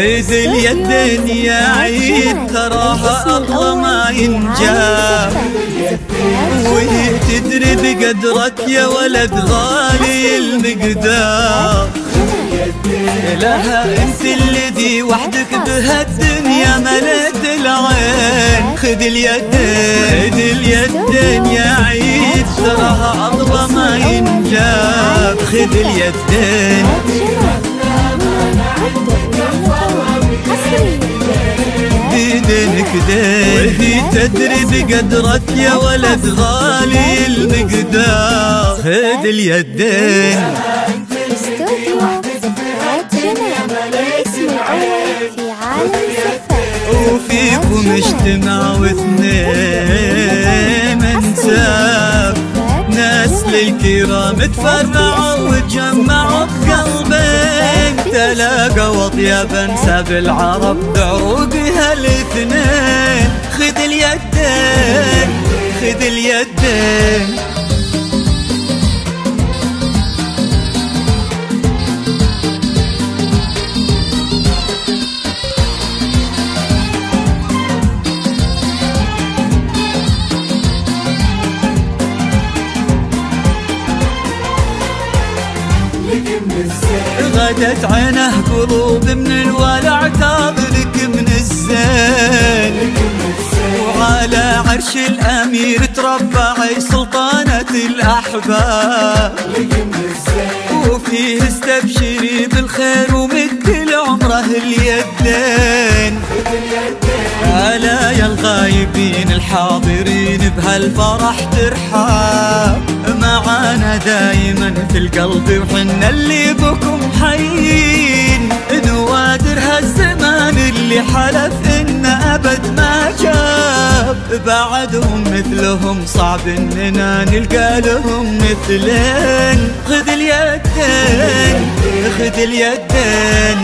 خذ اليدين يا عيد تراها الله ما ينجاب، وهي تدري بقدرك يا ولد غالي المقدار. لها انت الذي وحدك بهالدنيا مليت العين. خذ اليدين يا عيد تراها الله ما ينجاب. خذ اليدين بيدينك دين، وهي تدري بقدرك يا ولد غالي المقدار. خذ اليدين الاسم الأول في عالم الزفات، وفيكم اجتماع واثنين انساب. ناس للكرام تفرعوا وتجمعوا بقلبين، تلاقوا اطيب انساب العرب بعروقها الاثنين. خذ اليدين خذ اليدين غدت عينه قلوب من الولع تاظلك من الزين. وعلى عرش الأمير تربعي سلطانة الأحباب، وفيه استبشري بالخير ومد لعمره اليدين. ألا يا الغايبين الحاضرين بهالفرح ترحاب، معانا دايما في القلب وحنا اللي بكم حيين. نوادر هالزمان اللي حلف إن أبد ما جاب، بعدهم مثلهم صعب إننا نلقى لهم مثلين. خذ اليدين خذ اليدين